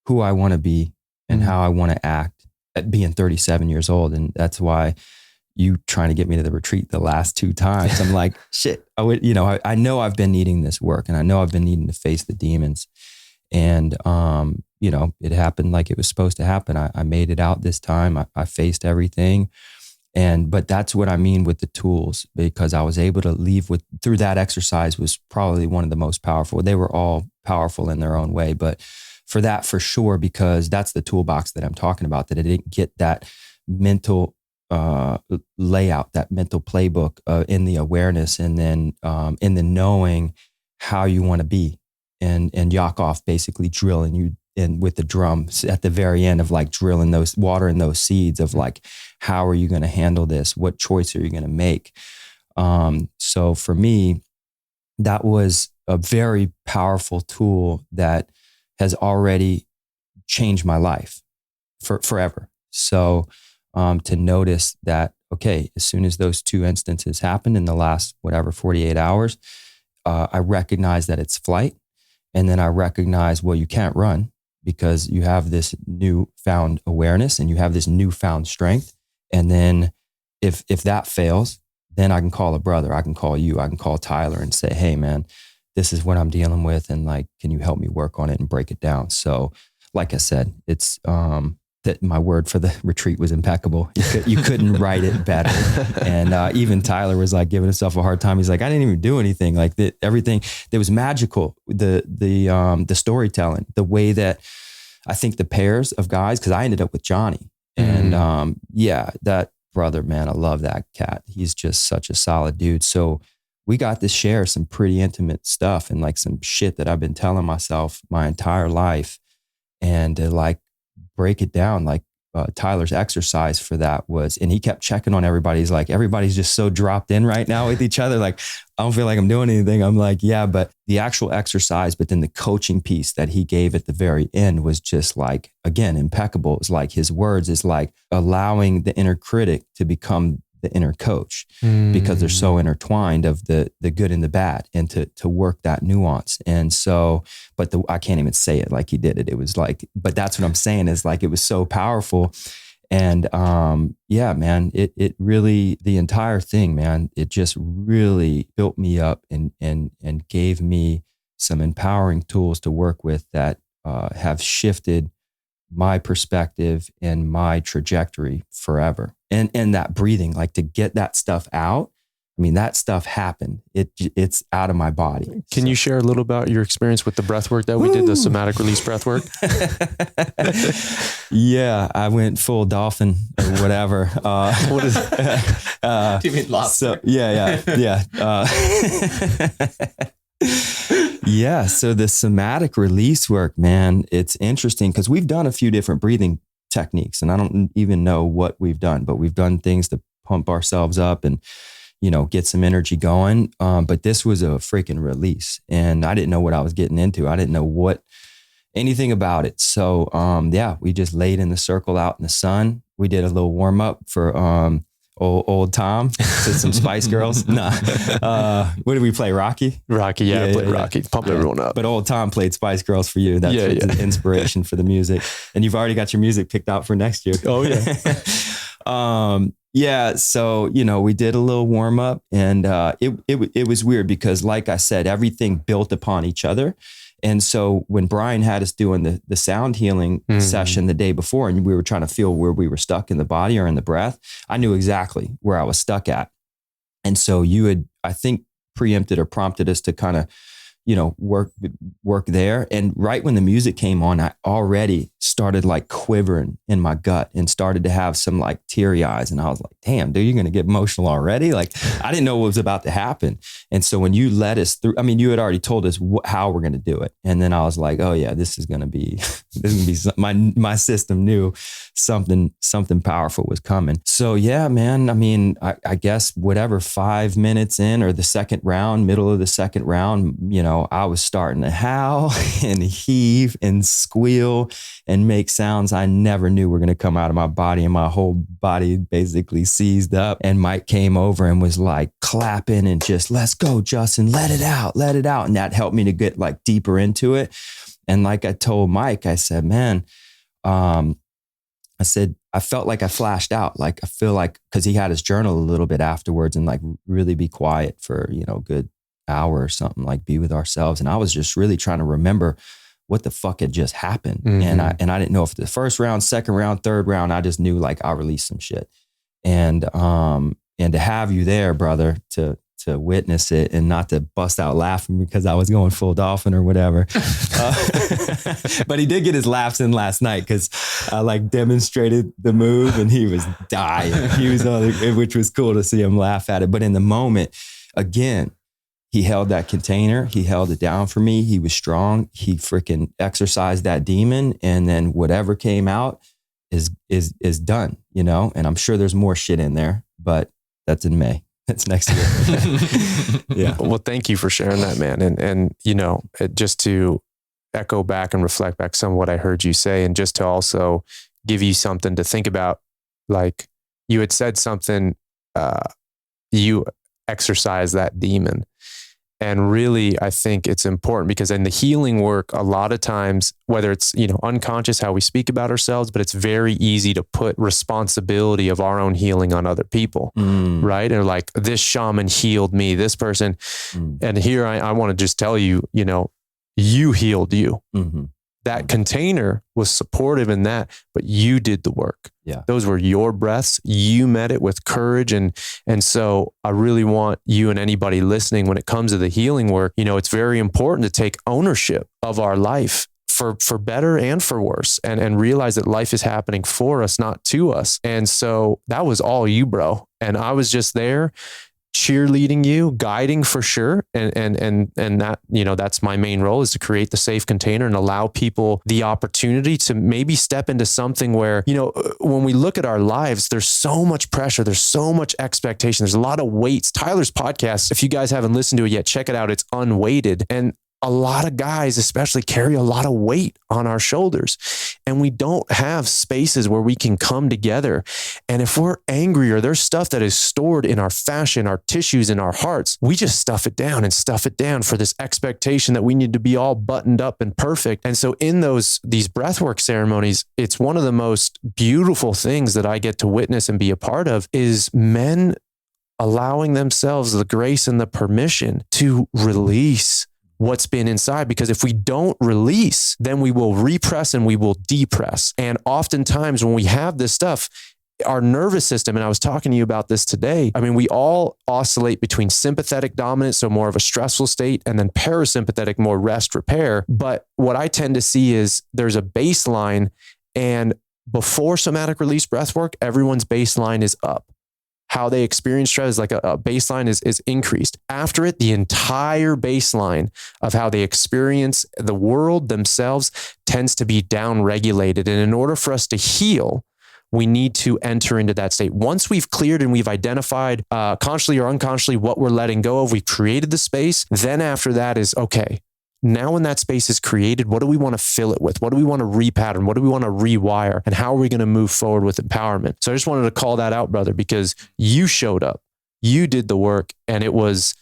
who I want to be and how I want to act at being 37 years old. And that's why you trying to get me to the retreat the last 2 times. I'm like, shit, I know I've been needing this work, and I know I've been needing to face the demons. And, it happened like it was supposed to happen. I made it out this time. I faced everything. But that's what I mean with the tools, because I was able to leave through that exercise was probably one of the most powerful. They were all powerful in their own way, but for sure, because that's the toolbox that I'm talking about, that I didn't get that mental layout, that mental playbook in the awareness, and then in the knowing how you want to be, and Yakov basically drilling you in with the drums at the very end of like drilling those, watering those seeds of like, how are you going to handle this? What choice are you going to make? So for me, that was a very powerful tool that has already changed my life forever. So to notice that, okay, as soon as those two instances happened in the last, 48 hours, I recognize that it's flight. And then I recognize, well, you can't run because you have this newfound awareness and you have this newfound strength. And then if that fails, then I can call a brother. I can call you. I can call Tyler and say, hey, man, this is what I'm dealing with. And like, can you help me work on it and break it down? So like I said, it's that my word for the retreat was impeccable. You couldn't write it better. And even Tyler was like giving himself a hard time. He's like, I didn't even do anything. Like everything that was magical. The storytelling, the way that I think the pairs of guys, because I ended up with Johnny, and that brother, man, I love that cat. He's just such a solid dude. So we got to share some pretty intimate stuff and like some shit that I've been telling myself my entire life, and to like break it down. Like Tyler's exercise for that was, and he kept checking on everybody. He's like, everybody's just so dropped in right now with each other. Like, I don't feel like I'm doing anything. I'm like, yeah, but the actual exercise, but then the coaching piece that he gave at the very end was just like, again, impeccable. It's like his words is like allowing the inner critic to become the inner coach, because they're so intertwined of the good and the bad, and to work that nuance. And so, but I can't even say it like he did it. It was like, but that's what I'm saying is like, it was so powerful. And yeah, man, it really, the entire thing, man, it just really built me up and gave me some empowering tools to work with that have shifted my perspective and my trajectory forever. And that breathing, like to get that stuff out. I mean, that stuff happened. It's out of my body. Can you share a little about your experience with the breath work that we did, the somatic release breath work? Yeah, I went full dolphin or whatever. What is Do you mean lobster? So, yeah. Yeah. So the somatic release work, man, it's interesting because we've done a few different breathing techniques, and I don't even know what we've done, but we've done things to pump ourselves up and, get some energy going. But this was a freaking release, and I didn't know what I was getting into. I didn't know anything about it. So, yeah, we just laid in the circle out in the sun. We did a little warm up for, old Tom, did some Spice Girls. Nah. What did we play? Rocky? Rocky, yeah, I played Rocky. Pumped everyone up. But old Tom played Spice Girls for you. That's the inspiration for the music. And you've already got your music picked out for next year. Oh, yeah. Yeah. So, we did a little warm up, and it was weird because, like I said, everything built upon each other. And so when Brien had us doing the sound healing session the day before, and we were trying to feel where we were stuck in the body or in the breath, I knew exactly where I was stuck at. And so you had, I think, preempted or prompted us to kind of, work there. And right when the music came on, I already started like quivering in my gut and started to have some like teary eyes. And I was like, damn, dude, you're going to get emotional already. Like, I didn't know what was about to happen. And so when you led us through, I mean, you had already told us how we're going to do it. And then I was like, oh yeah, this is going to be my system knew something powerful was coming. So yeah, man, I mean, I guess whatever, 5 minutes in, or the second round, middle of the second round, I was starting to howl and heave and squeal and make sounds I never knew were going to come out of my body, and my whole body basically seized up. And Mike came over and was like clapping and just, let's go, Justin, let it out. And that helped me to get like deeper into it. And like I told Mike, I said, man, I felt like I flashed out. Like, I feel like, cause he had his journal a little bit afterwards, and like really be quiet for, good hour or something, like be with ourselves. And I was just really trying to remember what the fuck had just happened. And I didn't know if the first round, second round, third round, I just knew like I released some shit. And to have you there, brother, to witness it and not to bust out laughing because I was going full dolphin or whatever. But he did get his laughs in last night because I like demonstrated the move and he was dying. He was which was cool to see him laugh at it. But in the moment, again, he held that container. He held it down for me. He was strong. He freaking exercised that demon. And then whatever came out is done, you know? And I'm sure there's more shit in there, but that's in May. It's next year. Yeah. Well, thank you for sharing that, man. And you know, just to echo back and reflect back some of what I heard you say, and just to also give you something to think about, like you had said something, you exercise that demon. And really, I think it's important because in the healing work, a lot of times, whether it's, you know, unconscious, how we speak about ourselves, but it's very easy to put responsibility of our own healing on other people, right? And like, this shaman healed me, this person. And here I want to just tell you, you know, you healed you. That container was supportive in that, but you did the work. Yeah. Those were your breaths. You met it with courage. And so I really want you and anybody listening, when it comes to the healing work, you know, it's very important to take ownership of our life for better and for worse, and realize that life is happening for us, not to us. And so that was all you, bro. And I was just there cheerleading you, guiding for sure. And that, you know, that's my main role, is to create the safe container and allow people the opportunity to maybe step into something where, you know, when we look at our lives, there's so much pressure. There's so much expectation. There's a lot of weights. Tyler's podcast, if you guys haven't listened to it yet, check it out. It's unweighted. And a lot of guys especially carry a lot of weight on our shoulders, and we don't have spaces where we can come together. And if we're angry or there's stuff that is stored in our fascia, in our tissues, in our hearts, we just stuff it down for this expectation that we need to be all buttoned up and perfect. And so in these breathwork ceremonies, it's one of the most beautiful things that I get to witness and be a part of, is men allowing themselves the grace and the permission to release what's been inside. Because if we don't release, then we will repress and we will depress. And oftentimes when we have this stuff, our nervous system, and I was talking to you about this today, I mean, we all oscillate between sympathetic dominance, so more of a stressful state, and then parasympathetic, more rest, repair. But what I tend to see is there's a baseline, and before somatic release breathwork, everyone's baseline is up. How they experience stress is like a baseline is increased. After it, the entire baseline of how they experience the world themselves tends to be down-regulated. And in order for us to heal, we need to enter into that state. Once we've cleared and we've identified consciously or unconsciously what we're letting go of, we've created the space, then after that is, okay, now when that space is created, what do we want to fill it with? What do we want to repattern? What do we want to rewire? And how are we going to move forward with empowerment? So I just wanted to call that out, brother, because you showed up, you did the work, and it was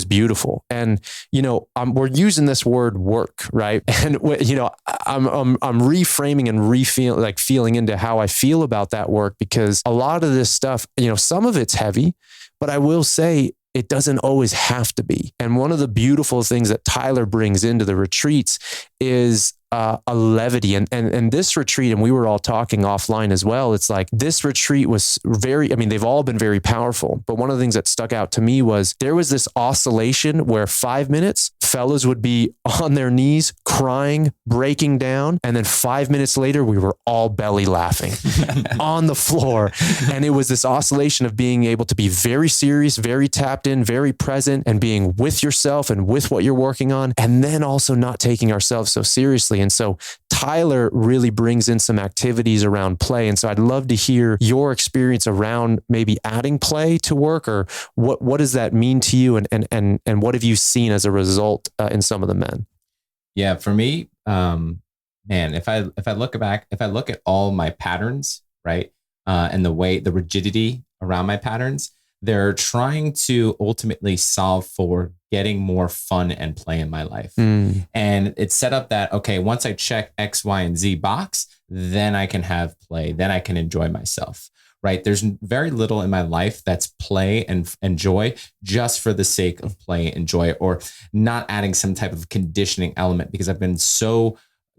beautiful. And, you know, we're using this word work, right? And, you know, I'm reframing and feeling into how I feel about that work, because a lot of this stuff, you know, some of it's heavy, but I will say, it doesn't always have to be. And one of the beautiful things that Tyler brings into the retreats is a levity. And this retreat, and we were all talking offline as well, it's like this retreat was they've all been very powerful. But one of the things that stuck out to me was there was this oscillation where 5 minutes, fellas would be on their knees, crying, breaking down. And then 5 minutes later, we were all belly laughing on the floor. And it was this oscillation of being able to be very serious, very tapped in, very present, and being with yourself and with what you're working on. And then also not taking ourselves so seriously. And so Tyler really brings in some activities around play. And so I'd love to hear your experience around maybe adding play to work, or what does that mean to you? And what have you seen as a result in some of the men? Yeah, for me, man, if I look at all my patterns, right, and the rigidity around my patterns, they're trying to ultimately solve for getting more fun and play in my life. And it's set up that, okay, once I check X, Y, and Z box, then I can have play, then I can enjoy myself. right? There's very little in my life that's play and joy just for the sake of play and joy, or not adding some type of conditioning element, because I've been so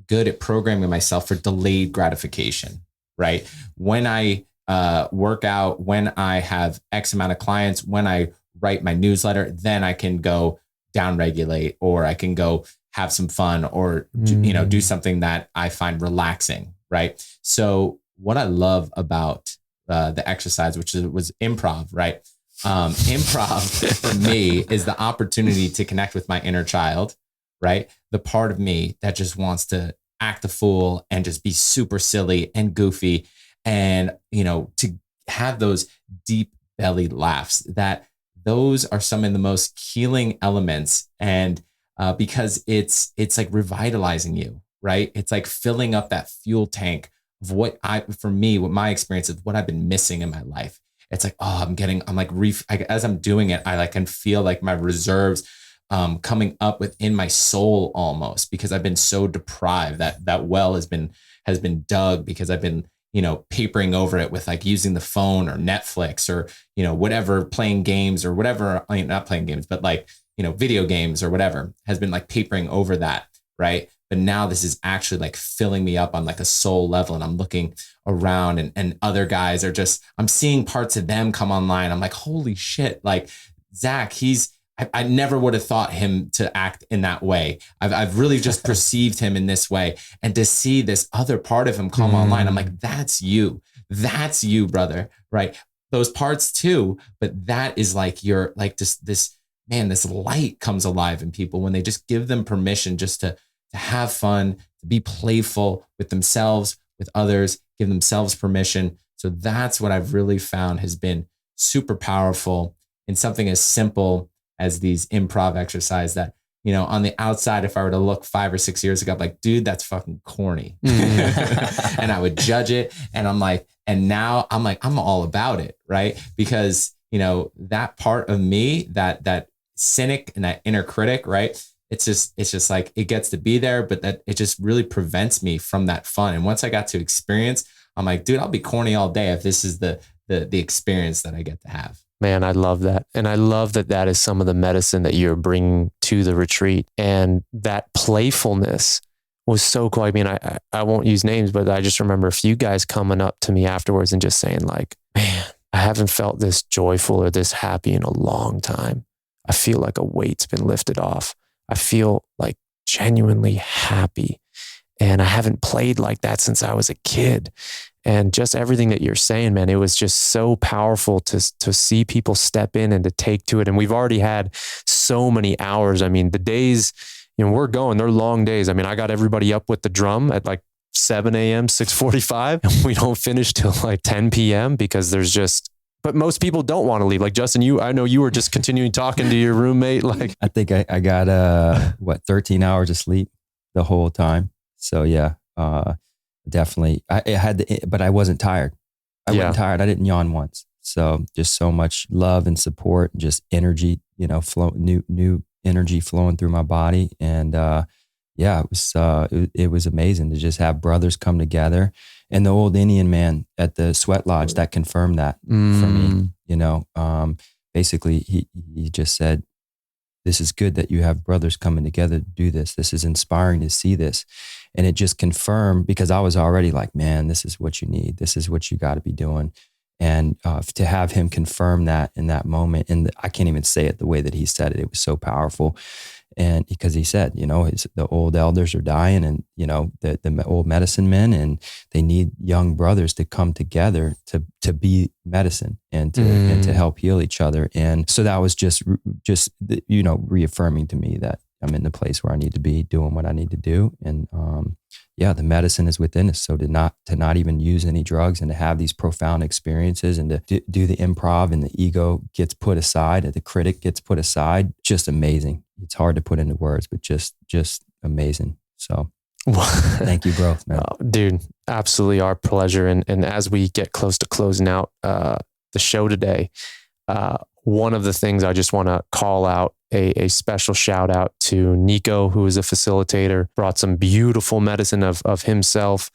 good at programming myself for delayed gratification, right? When I work out, when I have X amount of clients, when I write my newsletter, then I can go down regulate, or I can go have some fun, or do something that I find relaxing, right? So what I love about the exercise, which was improv, right? Improv for me is the opportunity to connect with my inner child, right? The part of me that just wants to act a fool and just be super silly and goofy, and to have those deep belly laughs. That those are some of the most healing elements, and because it's like revitalizing you, right? It's like filling up that fuel tank of what my experience of what I've been missing in my life. It's like, as I'm doing it, I can feel like my reserves coming up within my soul almost, because I've been so deprived. That well has been dug, because I've been papering over it with like using the phone or Netflix or whatever, playing games or whatever. I mean, not playing games, but like video games or whatever, has been like papering over that, right? But now this is actually like filling me up on like a soul level, and I'm looking around and other guys are just, I'm seeing parts of them come online. I'm like, holy shit, like Zach, I never would have thought him to act in that way. I've really just perceived him in this way, and to see this other part of him come online, I'm like, that's you, brother, right? Those parts too, but that is like you're like this light comes alive in people when they just give them permission just to have fun, to be playful with themselves, with others, give themselves permission. So that's what I've really found has been super powerful in something as simple as these improv exercise that, on the outside, if I were to look 5 or 6 years ago, I'm like, dude, that's fucking corny. And I would judge it. And I'm like, and now I'm like, I'm all about it. Right. Because, that part of me, that cynic and that inner critic, right? It's just like, it gets to be there, but that it just really prevents me from that fun. And once I got to experience, I'm like, dude, I'll be corny all day if this is the experience that I get to have. Man, I love that. And I love that is some of the medicine that you're bringing to the retreat. And that playfulness was so cool. I mean, I won't use names, but I just remember a few guys coming up to me afterwards and just saying like, man, I haven't felt this joyful or this happy in a long time. I feel like a weight's been lifted off. I feel like genuinely happy. And I haven't played like that since I was a kid. And just everything that you're saying, man, it was just so powerful to see people step in and to take to it. And we've already had so many hours. I mean, the days, they're long days. I mean, I got everybody up with the drum at like 7 a.m., 6:45, and we don't finish till like 10 p.m. because but most people don't want to leave. Like Justin, I know you were just continuing talking to your roommate. Like, I think I got 13 hours of sleep the whole time. So yeah, definitely. But I wasn't tired. I wasn't tired. I didn't yawn once. So just so much love and support, just energy, new energy flowing through my body. And it was amazing to just have brothers come together. And the old Indian man at the sweat lodge that confirmed that for me. Basically he just said, this is good that you have brothers coming together to do this. This is inspiring to see this. And it just confirmed, because I was already like, man, this is what you need. This is what you got to be doing. And to have him confirm that in that moment, and I can't even say it the way that he said it. It was so powerful. And because he said, the old elders are dying, and, the old medicine men, and they need young brothers to come together to be medicine and to help heal each other. And so that was just reaffirming to me that I'm in the place where I need to be doing what I need to do. And, the medicine is within us. So to not even use any drugs, and to have these profound experiences, and to do the improv, and the ego gets put aside, and the critic gets put aside, just amazing. It's hard to put into words, but just amazing. So thank you, bro. Man. Oh, dude, absolutely our pleasure. And as we get close to closing out the show today, one of the things I just want to call out a special shout out to Nico, who is a facilitator, brought some beautiful medicine of himself.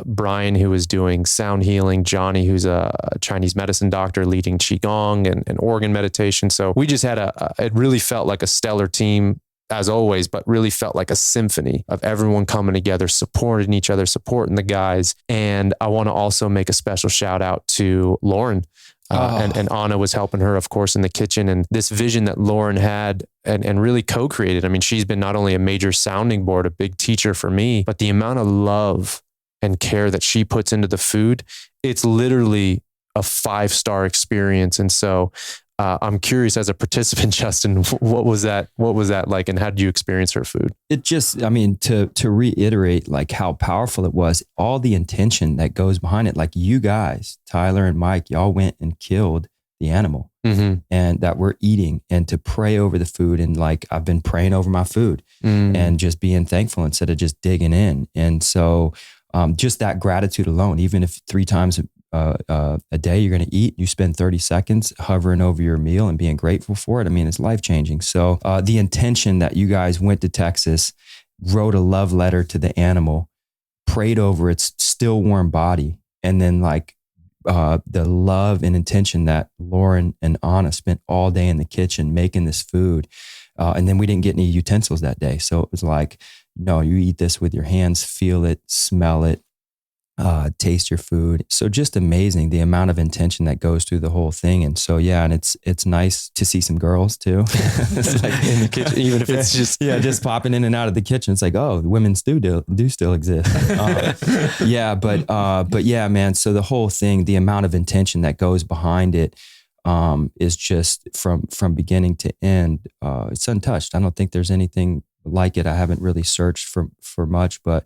Brien, who is doing sound healing. Johnny, who's a Chinese medicine doctor leading Qigong and organ meditation. So we just had it really felt like a stellar team as always, but really felt like a symphony of everyone coming together, supporting each other, supporting the guys. And I want to also make a special shout out to Lauren. And Anna was helping her, of course, in the kitchen. And this vision that Lauren had and really co-created. I mean, she's been not only a major sounding board, a big teacher for me, but the amount of love and care that she puts into the food, it's literally a 5-star experience. And so I'm curious, as a participant, Justin, what was that like, and how did you experience her food? It just, I mean, to reiterate like how powerful it was, all the intention that goes behind it. Like you guys, Tyler and Mike, y'all went and killed the animal and that we're eating, and to pray over the food. And like, I've been praying over my food and just being thankful instead of just digging in. And so just that gratitude alone, even if 3 times a day you're going to eat, you spend 30 seconds hovering over your meal and being grateful for it. I mean, it's life-changing. So the intention that you guys went to Texas, wrote a love letter to the animal, prayed over its still warm body, and then like the love and intention that Lauren and Anna spent all day in the kitchen making this food. And then we didn't get any utensils that day. So it was like, no, you eat this with your hands, feel it, smell it, taste your food. So just amazing, the amount of intention that goes through the whole thing. And so, yeah, and it's nice to see some girls too. It's like in the kitchen, even if it's just popping in and out of the kitchen. It's like, oh, the women do still exist. But yeah, man. So the whole thing, the amount of intention that goes behind it, is just from beginning to end. It's untouched. I don't think there's anything like it. I haven't really searched for much, but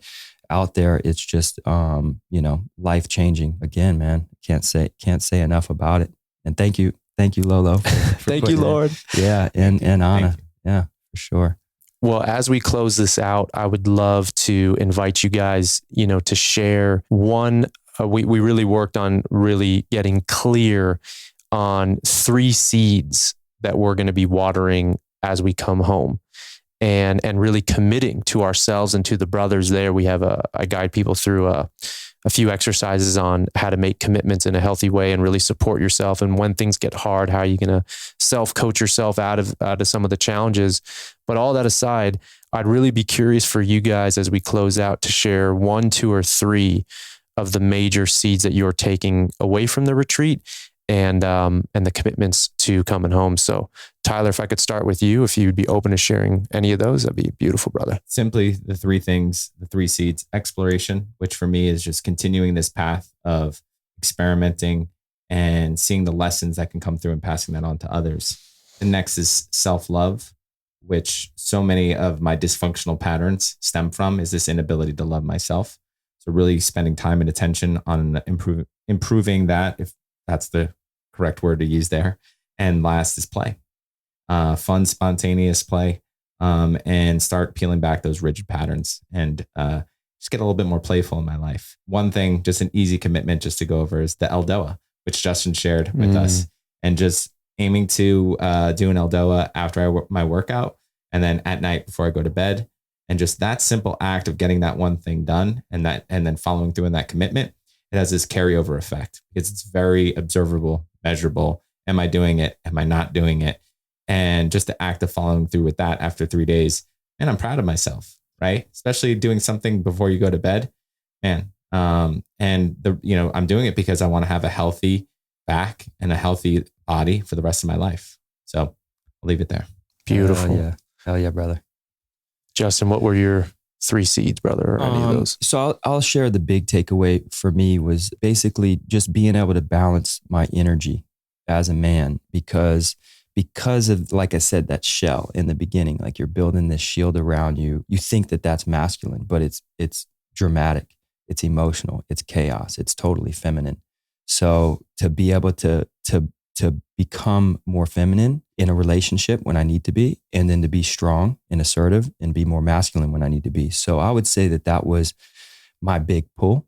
out there, it's just, life changing. Again, man, can't say enough about it. And thank you, Lolo. Thank you, Lord. Yeah, and Anna. Yeah, for sure. Well, as we close this out, I would love to invite you guys, to share one. We really worked on really getting clear on 3 seeds that we're going to be watering as we come home. And really committing to ourselves and to the brothers there. We have I guide people through a few exercises on how to make commitments in a healthy way and really support yourself. And when things get hard, how are you going to self-coach yourself out of some of the challenges? But all that aside, I'd really be curious for you guys as we close out to share 1, 2, or 3 of the major seeds that you're taking away from the retreat and the commitments to coming home. So Tyler, if I could start with you, if you'd be open to sharing any of those, that'd be beautiful, brother. Simply the 3 things, the 3 seeds: exploration, which for me is just continuing this path of experimenting and seeing the lessons that can come through and passing that on to others. The next is self-love, which so many of my dysfunctional patterns stem from, is this inability to love myself. So really spending time and attention on improving that, if that's the correct word to use there. And last is play, fun, spontaneous play, and start peeling back those rigid patterns and just get a little bit more playful in my life. One thing, just an easy commitment just to go over, is the Eldoa, which Justin shared with us, and just aiming to do an Eldoa after my workout and then at night before I go to bed. And just that simple act of getting that one thing done and then following through in that commitment, it has this carryover effect because it's very observable, measurable. Am I doing it? Am I not doing it? And just the act of following through with that after 3 days, and I'm proud of myself, right? Especially doing something before you go to bed, man. I'm doing it because I want to have a healthy back and a healthy body for the rest of my life. So I'll leave it there. Beautiful. Hell yeah, brother. Justin, what were your 3 seeds, brother, or any of those? So I'll share the big takeaway for me was basically just being able to balance my energy as a man because of, like I said, that shell in the beginning, like you're building this shield around you. You think that that's masculine, but it's dramatic, it's emotional, it's chaos, it's totally feminine. So to be able to become more feminine in a relationship when I need to be, and then to be strong and assertive and be more masculine when I need to be. So I would say that was my big pull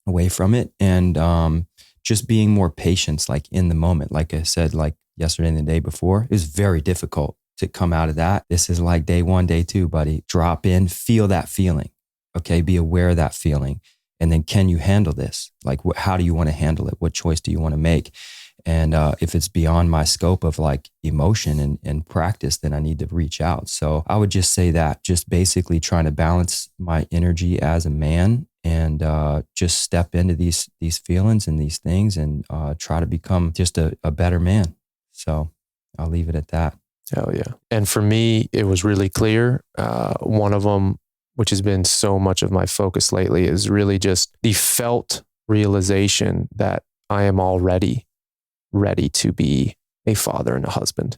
away from it. And just being more patient, like in the moment. Like I said, like yesterday and the day before, it was very difficult to come out of that. This is like day 1, day 2, buddy. Drop in, feel that feeling. Okay. Be aware of that feeling. And then can you handle this? Like, how do you want to handle it? What choice do you want to make? And if it's beyond my scope of like emotion and practice, then I need to reach out. So I would just say that, just basically trying to balance my energy as a man and just step into these feelings and these things and try to become just a better man. So I'll leave it at that. Hell yeah. And for me, it was really clear. One of them, which has been so much of my focus lately, is really just the felt realization that I am already ready to be a father and a husband.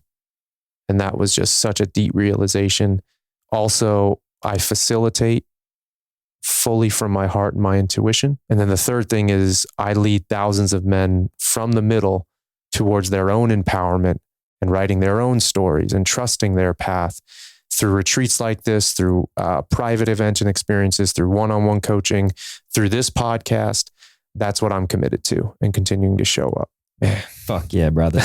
And that was just such a deep realization. Also, I facilitate fully from my heart and my intuition. And then the third thing is I lead thousands of men from the middle towards their own empowerment and writing their own stories and trusting their path through retreats like this, through private events and experiences, through one-on-one coaching, through this podcast. That's what I'm committed to and continuing to show up. Man. Fuck yeah, brother.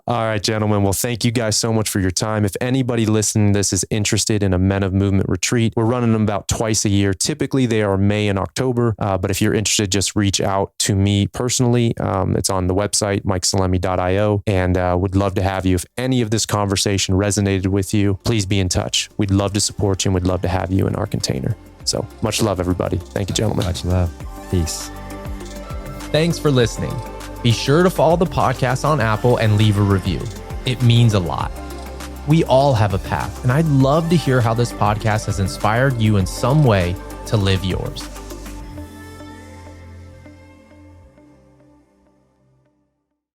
All right, gentlemen. Well, thank you guys so much for your time. If anybody listening to this is interested in a Men of Movement retreat, we're running them about twice a year. Typically, they are May and October. But if you're interested, just reach out to me personally. It's on the website, mikesalemi.io, and would love to have you. If any of this conversation resonated with you, please be in touch. We'd love to support you and we'd love to have you in our container. So much love, everybody. Thank you, gentlemen. Much love. Peace. Thanks for listening. Be sure to follow the podcast on Apple and leave a review. It means a lot. We all have a path, and I'd love to hear how this podcast has inspired you in some way to live yours.